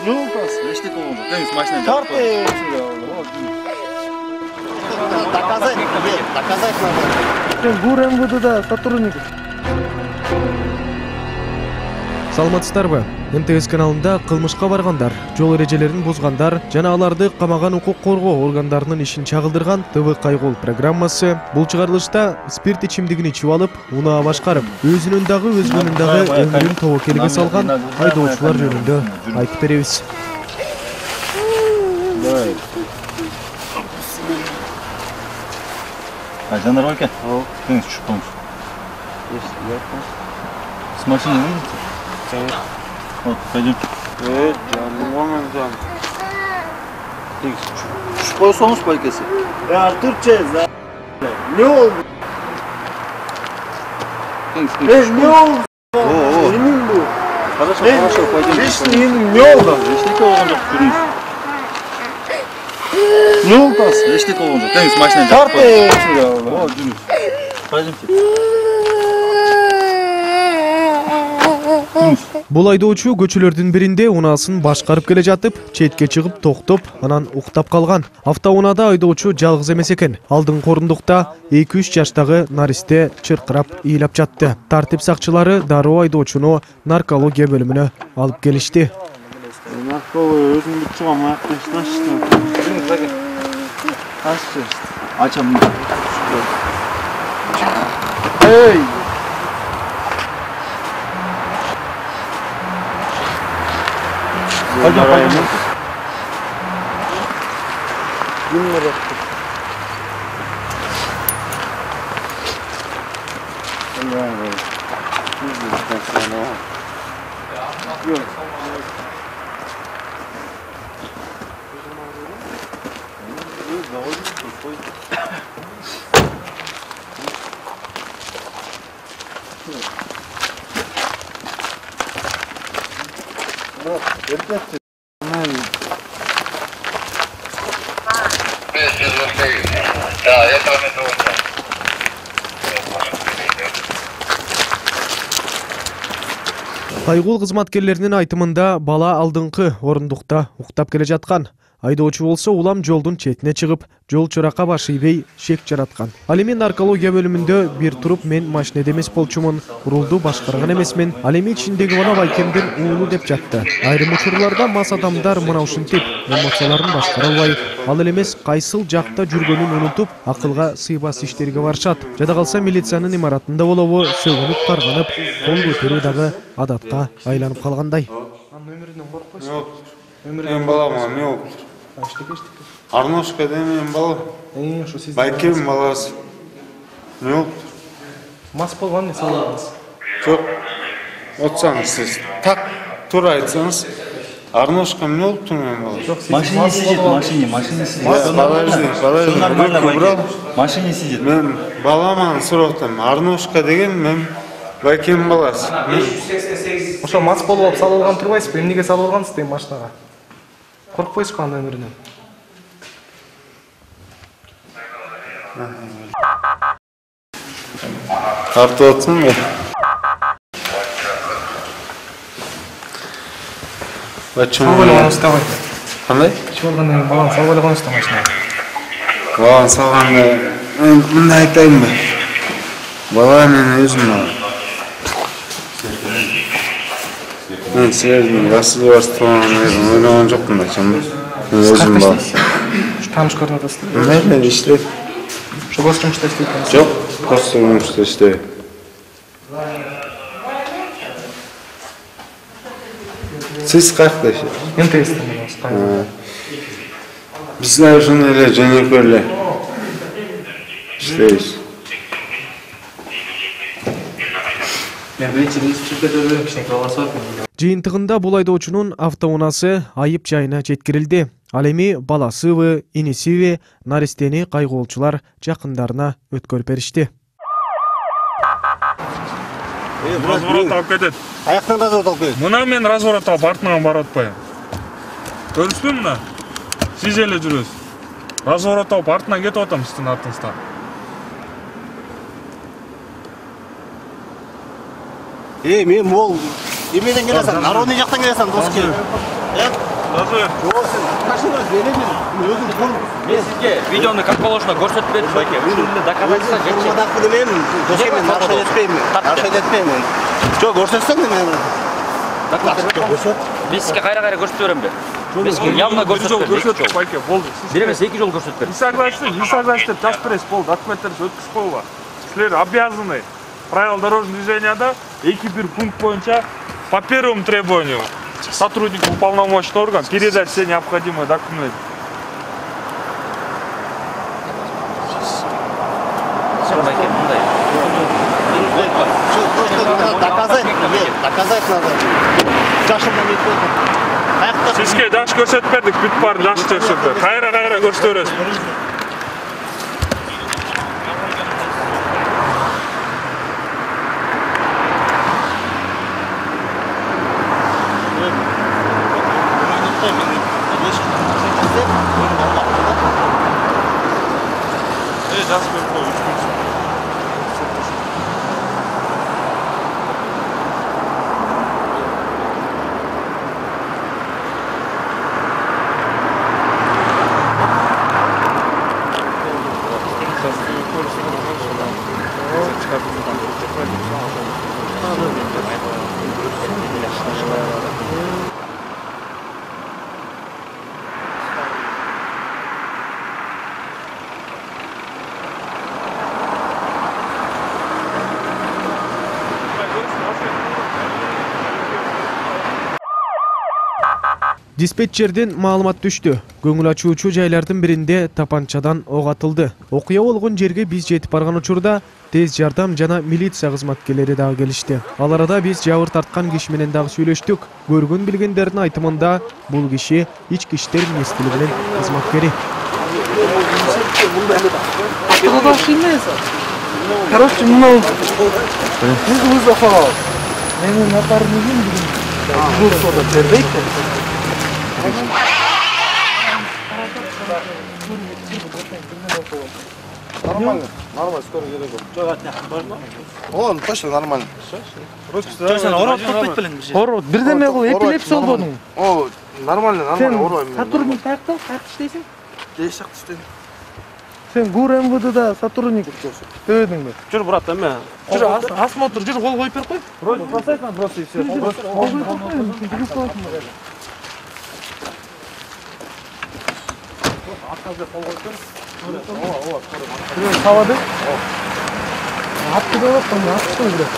Ne oldu? Eşlik oldu. Deniz maçına. Tartı. Доказать надо. ГУР МВДда сотрудник. Саламатсыздарбы? МТС каналында кылмышка баргандар, жол эрежелерин бузгандар жана аларды камаган укук коргоо органдарынын ишин чагылдырган ТВ Кайгол программасы. Бул чыгарылышта спирт ичимдигин ичип алып, унаа башкарып, өзүнүн дагы өзгөнүн дагы өмүрүн тобокелге салган айдоочулар жөнүндө айтып беребиз. Жанар Ольга? Дениз чушуп калмыш. С машиной выйдете? Вот, пойдем. Жаным. Düşüp koysanız belkesi. Türkçe za. Ne oldu? Ne oldu? Neyin bu? Хорошо, пойдем. Ne oldu? Eşlik olgan жок, жүрүңүз. Ne oldu? Eşlik olgan жок. Дениз машинадан Тарты. Вот, жүрүңүз. Пойдемте. Бул айдоочу көчөлөрдүн биринде унаасын башкарып келе жатып, четке чыгып токтоп, анан уктап калган. Автоунаада айдоочу жалгыз эмес экен. Алдыңкы орундукта 2-3 жаштагы наристе чыркырап ыйлап жатты. Тартип сакчылары дароо айдоочуну наркология бөлүмүнө алып келишти. Narkoloğu özünü çıkama yaklaştı. Açam. Hey! Пойдем, пойдем. Günler Да, я там иду. Кайгул кызматкерлеринин айтымында бала алдыңкы орундукта уктап келе жаткан. Айдоочу болсо улам жолдун четине чыгып, жол чыракка баш ийбей шек жараткан. Ал эми наркология бөлүмүндө бир туруп мен машинеде эмес болчумун, рулду башкарган эмесмин. Ал эми ичиндеги бала байкемдин уулу деп жатты. Айрым учурларда мас адамдар мына ушинтип эмоцияларын башкара албай, ал эле эмес кайсыл жакта жүргөнүн унутуп, акылга сыйбас иштерге барышат. Жада калса милициянын имаратында болобу, сөгүнүп карганып, кол көтөрүү дагы адатка айланып калгандай. Мен балама не oldu? Arnoşka demeyen bala. Baykem balası. Ne oldu? Мас болгон эмес алабыз. Çok. Otsanız siz. Tak tur aytsanız. Arnoşka ne oldu men bala? Машине сидит, машине сидит. Подожди. Машине сидит. Men balamан сураттым. Arnoşka деген мен baykem balası. Ошо мас болуп алып салып алган турбайсызбы? Эмнеге салып алгансыз дейм машинага? Коркпойсузбу анда өмүрүнөн? Tartı otsın mı? Салып алган уставай. Qanday? Ичип алгандан кийин баланы салып алган уста машинага. Баланы салганда мындай айтайынбы? Бала мен өзүм мен силердин жасыбы барстыгын ойлогон жокмун да чын. Мен өзүм бала. Таныш көрүп атасызбы? Мейли иштейт. Ошо госчумушта иштейт экенсиз. Жок, госчумушта иштейт. Siz kaçta işte? МТС-тен болобуз. Bizler şunu ele Jennifer'le işteyiz. Мен биринчи институтта жүргөм, кичинекей баласы бар. Жыйынтыгында бул айдоочунун автоунаасы айып жайына жеткирилди. Ал эми баласыбы, инисиби наристени кайгоолчулар жакындарына өткөрүп беришти. Разворот алып кетет. Аяктан разворот алып кетет. Мына мен разворот алып артынан барып атпайм. Көрдүңүзбү мына? Сиз эле жүрөсүз. Разворот алып артынан кетип атам сиздин артыңыздан. Мен ол эмеден келесиң, народный жактан келесиң, дос келип. жаза бер. Машина беремін. Өзім қол. Мен сізге видеоны как положено көрсетіп бердім байке. Үшінші доказательство жетші. Қолымадақ білмеймін. Досымен ақша жетпеймін. Ақша жетпеймін. Жоқ, көрсетсең де мен. Мен сізге қайра көрсетіп беремін бе? Мен сізге явно көрсетіп бердім. Көрсеттік байке, болды. Беремес, 2 жол көрсетіп бердім. Не согласен деп жазып бересіз, болды, документтерді өткізіп қоюға. Сіздер обязаны правила дорожного движенияда 2-1 пункт бойынша по первому требованию сотруднику уполномоченный орган передать все необходимые документы. Байке, мындай. Доказать надо. Жашымдан етпеді. Сізге жаш көрсетіп бердік, бүт бар жаш көрсетіп. Қайра көрсетіп бересіз. Жас көріп қой, 3 күн. Диспетчерден маалымат түштү. Көңүл ачуучу жайлардын биринде тапанчадан ок атылды. Окуя болгон жерге биз жетип барган учурда тез жардам жана милиция кызматкерлери дагы келишти. Ал арада биз жабыр тарткан киши менен дагы сүйлөштүк. Көргөн билгендердин айтымында бул киши ички иштер министрлигинин кызматкери. Короче, мынау өзі апаға менің напарнигім бұл сода бербейді. Нормально, скоро керек жоқ. Он точно нормально. Орот, бірдеме бұл эпилепсия болдың. О, нормально, оройм. Сотрудник таяқтан қайық іштейсің? Дейсақ істейін. Сен ГУР МВД-да сотрудник өдің бе? Жүр, брат, әме. Жүр, осмотр, жүр, қол қойып бер қой. Бросай, просто и все. Савады? Атты да бар, там атты да бер.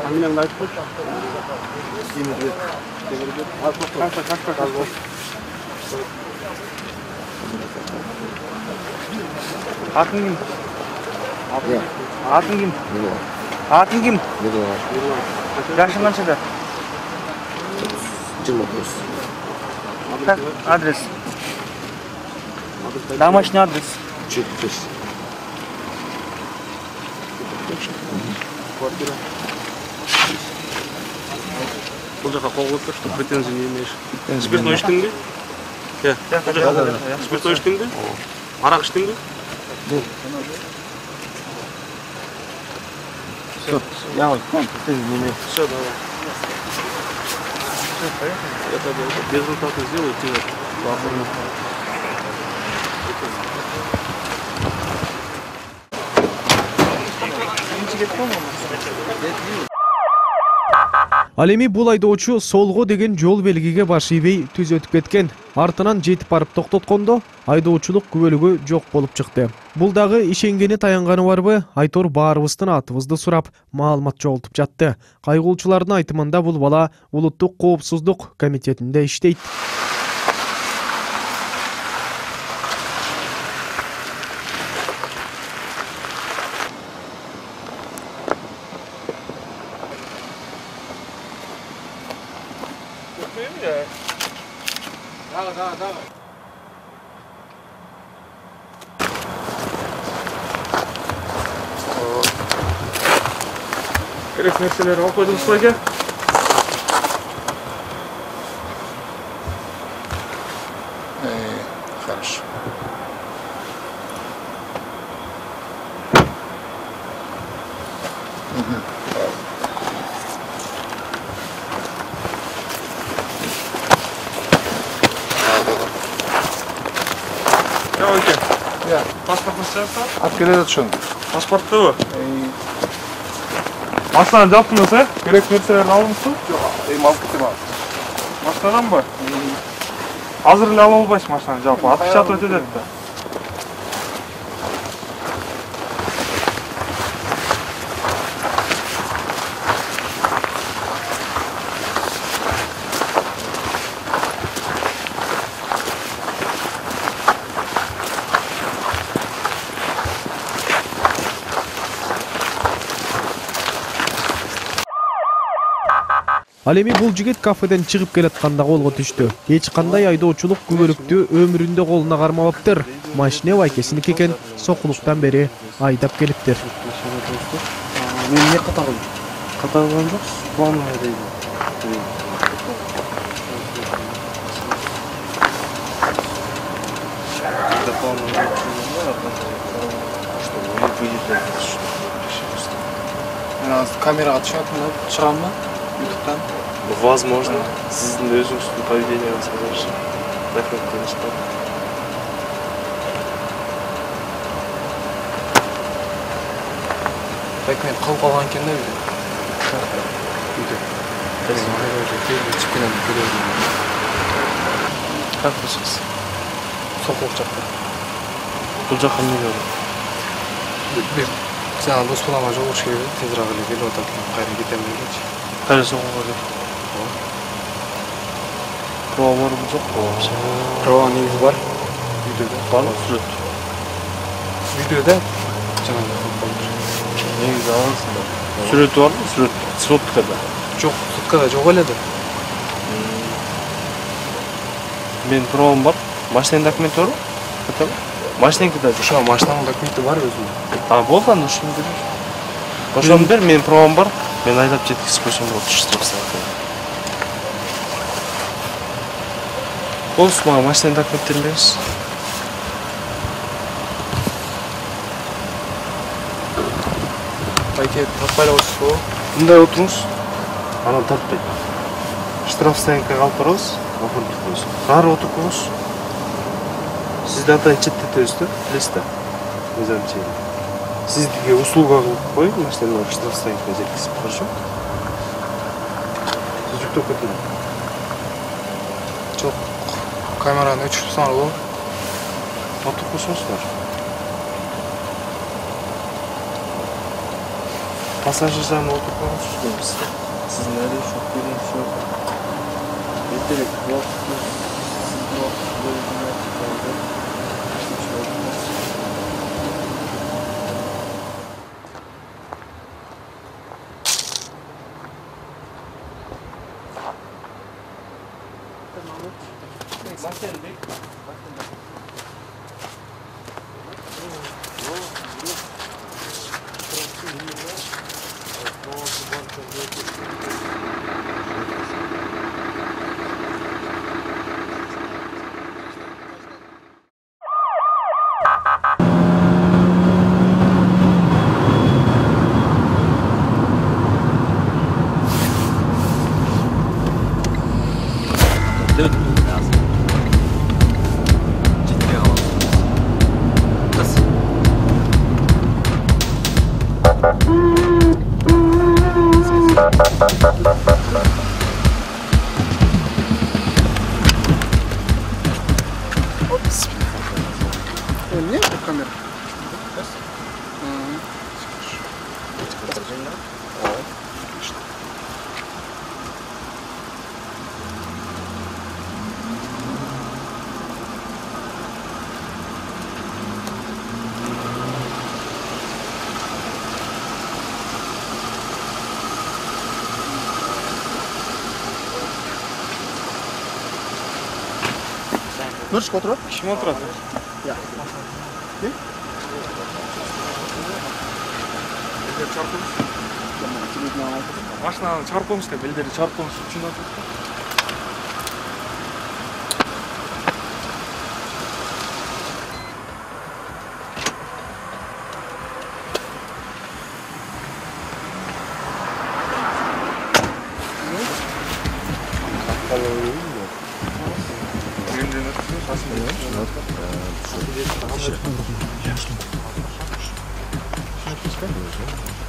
Фамилияңды айтып қойшы. Атың кім? Атың кім? Атың кім? Жашың қаншада? 29. Как адрес? Домашний адрес. 45. Бұл жаққа қол қойып тұр, что претензий не имеешь. Спиртной іштің бе? Спиртной іштің бе? Арақ іштің бе? Все, я вот претензий не имею. Все, давай. Я тогда безрезультатно сделаю, тебе оформлю. Ал эми бул айдоочу солго деген жол белгиге баш ийбей түз өтүп кеткен. Артынан жетип барып токтоткондо айдоочулук күбөлүгү жок болуп чыкты. Бул дагы ишенгени таянганы барбы? Айтор баарыбыздын атыбызды сурап маалымат жоготуп жатты. Кайгылуучулардын айтымында бул бала улуттук коопсуздук комитетинде иштейт. Керек нәрселер алып қойдыңыз ба, Жок экен. Паспортун чыгарса? Алып келе жатышым. Паспорттубу? Машинаны жаптыңыз, керектүү нерселерди алдыңызбы? Жок, эми алып кетем ал. Машинаданбы? Азыр эле ала албайсыз машинаны жалпы. Отпечатать этет да. Ал эми бул жигит кафеден чыгып келатканда колго түштү. Эч кандай айдоочулук күбөлүктү өмүрүндө колуна кармабаптыр. Машина байкесиники экен, сокулуктан бери айдап келиптир. Мен не катарым? Катарган жоксуз. Плановый дейби. Камерага түшөтүм, чыгамбы? YouTube'дан. Возможно, сиздин өзүңүздүн поведениеңизге жараша. Рахмет конечно. Документ калып калган экен да үйдө. Как получилось? Сокулук жакта. Бул жака эмне келди? Бир жаңа дос балама жолугуш керек, тезирээк эле келип атат. Кайра кетем дегенчи. Кайра сокууга келди? Права барбы жокпу? Права негизи бар. Видеода. Барбы сүрөт? Видеода жаңа Негизи аласың да. Сүрөтү барбы? Сүрөт соткада. жок, суткада жок эле да. Менин правам бар. Машинанын документи барбы? Катабы? Машинеңки да жок. Ошо машинанын документи бар өзүнүн. Болду анда ошону бер. Ошону бер, менин правам бар. Мен айдап жеткизип койсом болот, штраф. Болсу, мага машинанын документтерин бериңиз. Байке тартпай эле коюшсузбу? Мындай отуруңуз. Анан тартпайт. Штраф стоянкага алып барабыз, оформдуп коесуз. Ары отуруп коюңуз. Сизди атайын четтетебиз да, билесиз да. Мыйзам. Сизге услуга кылып коюп, машинаны штраф стоянкага жеткизип, хорошо? Сиз жүктөп кетиңиз. Жок. Камераны өчүрүп салсаңар болобу? Отуруп койсоңуздар. Пассажир жагына отуруп коюңуз. Сиздин эле шок берген все. Эртерээк убакытты Не, камера. Нұрышқа отырады? Ким отурат? Машинаны чыгарып коюңуз да, белдери чыгарып коюңуз үчүн атат.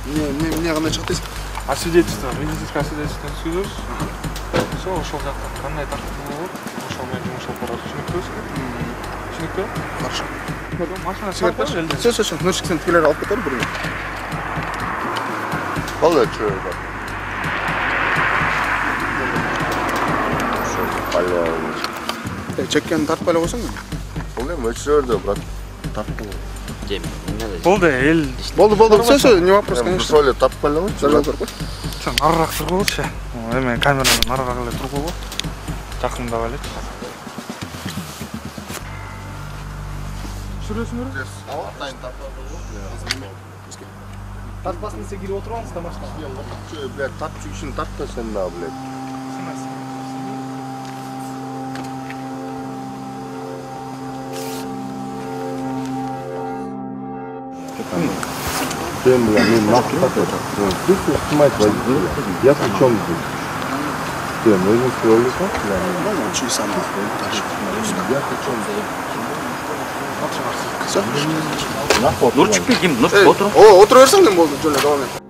Эмне кандай чыкты дейсиз? Освидетельство, медицинское освидетельство түзөбүз. Ошол жакта кандай тартип болот? Ошол менен жумуш алып барабыз. Түшүнүктүүбүзбү? Түшүнүктүү? Хорошо. Машина чыгарып элден. Все. Нурчик сен тигилерди алып кетели бир. Калай чөйгө. Чеккени тартпай эле койсоң. Бул эми өчүрдө, брат. Тартпай. Болду, эл. Болду. Все, не вопрос, конечно. Соле тартпай эле койчу. Зажал туруп кой. Сен арыраак тургулчу. Эме камеранын арыраак эле туруп койго. Жакындап эле. Сүрөсүңөр? Тартпасын десе кирип отуруп алыңыз да машинаға. Чөй, блядь, тартчу кишини тарта сен да, блядь. Сен, блядь, мен нахуй такой. Ты снимать возьми. Я при чем здесь? Сен, өзің сөйлесің? Чүй сам. Я при чем здесь? Нурчик пе ким? Нурчик отур. Отура берсең мен болду, жөн эле давам эт.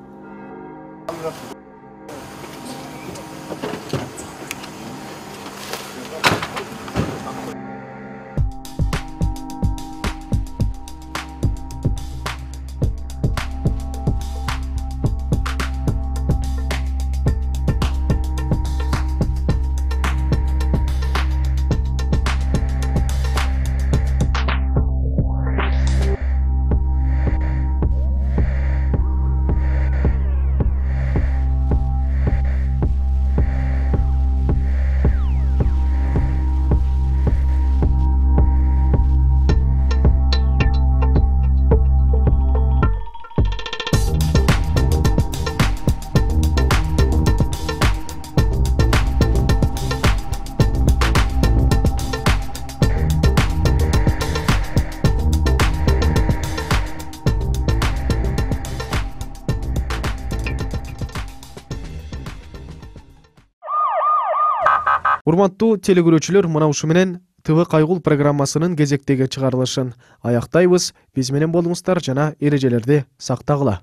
Урматтуу телекөрүүчүлөр, мына ушу менен ТВ Кайгул программасынын кезектеги чыгарылышын аяктайбыз. Биз менен болуңуздар жана эрежелерди сактагыла.